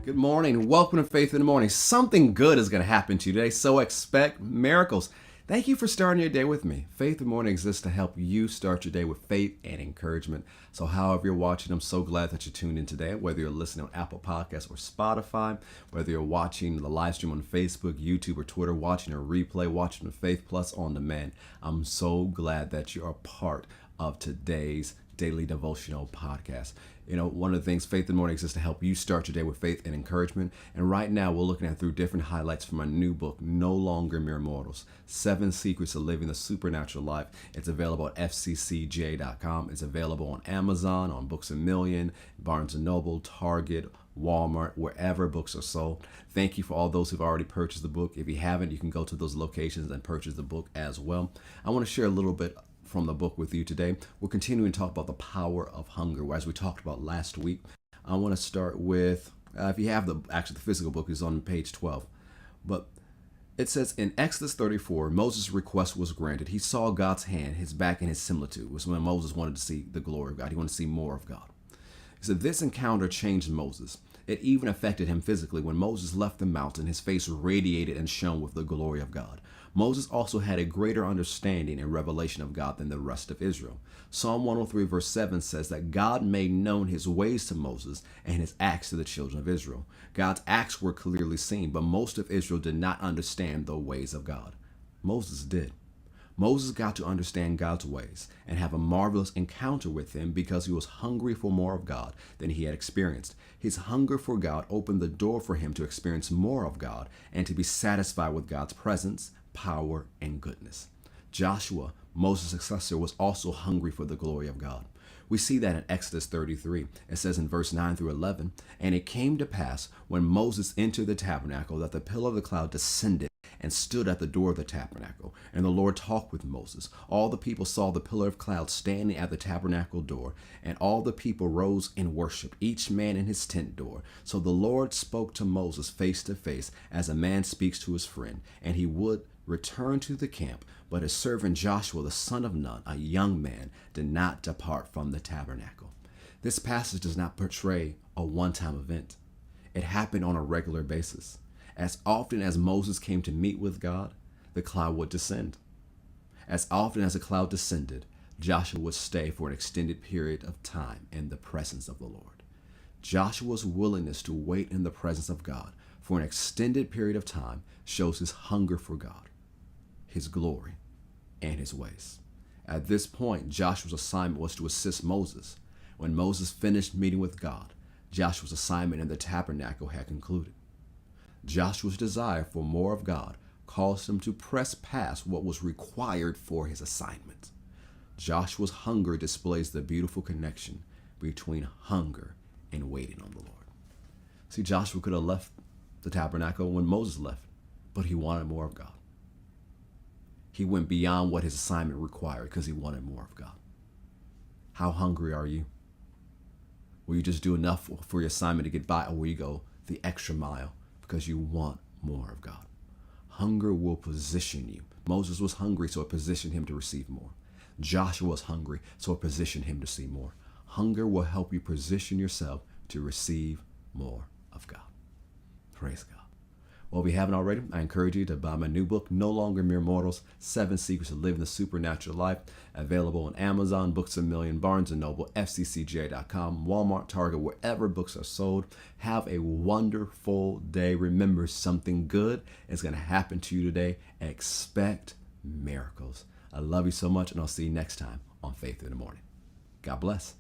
Good morning. Welcome to Faith in the Morning. Something good is going to happen to you today, so expect miracles. Thank you for starting your day with me. Faith in the Morning exists to help you start your day with faith and encouragement. So however you're watching, I'm so glad that you tuned in today, whether you're listening on Apple Podcasts or Spotify, whether you're watching the live stream on Facebook, YouTube, or Twitter, watching a replay, watching the Faith Plus on demand. I'm so glad that you are part of today's daily devotional podcast. You know, one of the things Faith in the Morning is to help you start your day with faith and encouragement. And right now we're looking at through different highlights from my new book, No Longer Mere Mortals, 7 Secrets of Living the Supernatural Life. It's available at fccga.com. It's available on Amazon, on Books A Million, Barnes & Noble, Target, Walmart, wherever books are sold. Thank you for all those who've already purchased the book. If you haven't, you can go to those locations and purchase the book as well. I want to share a little bit from the book with you today. We're continuing to talk about the power of hunger, as we talked about last week. I want to start with, if you have the physical book is on page 12, but it says in Exodus 34, Moses' request was granted. He saw God's hand, his back, and his similitude. It was when Moses wanted to see the glory of God. He wanted to see more of God. He said this encounter changed Moses. It even affected him physically. When Moses left the mountain, his face radiated and shone with the glory of God. Moses also had a greater understanding and revelation of God than the rest of Israel. Psalm 103 verse 7 says that God made known his ways to Moses and his acts to the children of Israel. God's acts were clearly seen, but most of Israel did not understand the ways of God. Moses did. Moses got to understand God's ways and have a marvelous encounter with him because he was hungry for more of God than he had experienced. His hunger for God opened the door for him to experience more of God and to be satisfied with God's presence, power, and goodness. Joshua, Moses' successor, was also hungry for the glory of God. We see that in Exodus 33. It says in verse 9 through 11, "And it came to pass when Moses entered the tabernacle that the pillar of the cloud descended and stood at the door of the tabernacle. And the Lord talked with Moses. All the people saw the pillar of cloud standing at the tabernacle door, and all the people rose and worshiped, each man in his tent door. So the Lord spoke to Moses face to face, as a man speaks to his friend, and he would return to the camp. But his servant Joshua, the son of Nun, a young man, did not depart from the tabernacle." This passage does not portray a one-time event. It happened on a regular basis. As often as Moses came to meet with God, the cloud would descend. As often as the cloud descended, Joshua would stay for an extended period of time in the presence of the Lord. Joshua's willingness to wait in the presence of God for an extended period of time shows his hunger for God, his glory, and his ways. At this point, Joshua's assignment was to assist Moses. When Moses finished meeting with God, Joshua's assignment in the tabernacle had concluded. Joshua's desire for more of God caused him to press past what was required for his assignment. Joshua's hunger displays the beautiful connection between hunger and waiting on the Lord. See, Joshua could have left the tabernacle when Moses left, but he wanted more of God. He went beyond what his assignment required because he wanted more of God. How hungry are you? Will you just do enough for your assignment to get by, or will you go the extra mile because you want more of God? Hunger will position you. Moses was hungry, so it positioned him to receive more. Joshua was hungry, so it positioned him to see more. Hunger will help you position yourself to receive more of God. Praise God. Well, if you haven't already, I encourage you to buy my new book, No Longer Mere Mortals, 7 Secrets of Living the Supernatural Life, available on Amazon, Books A Million, Barnes & Noble, fccga.com, Walmart, Target, wherever books are sold. Have a wonderful day. Remember, something good is going to happen to you today. Expect miracles. I love you so much, and I'll see you next time on Faith in the Morning. God bless.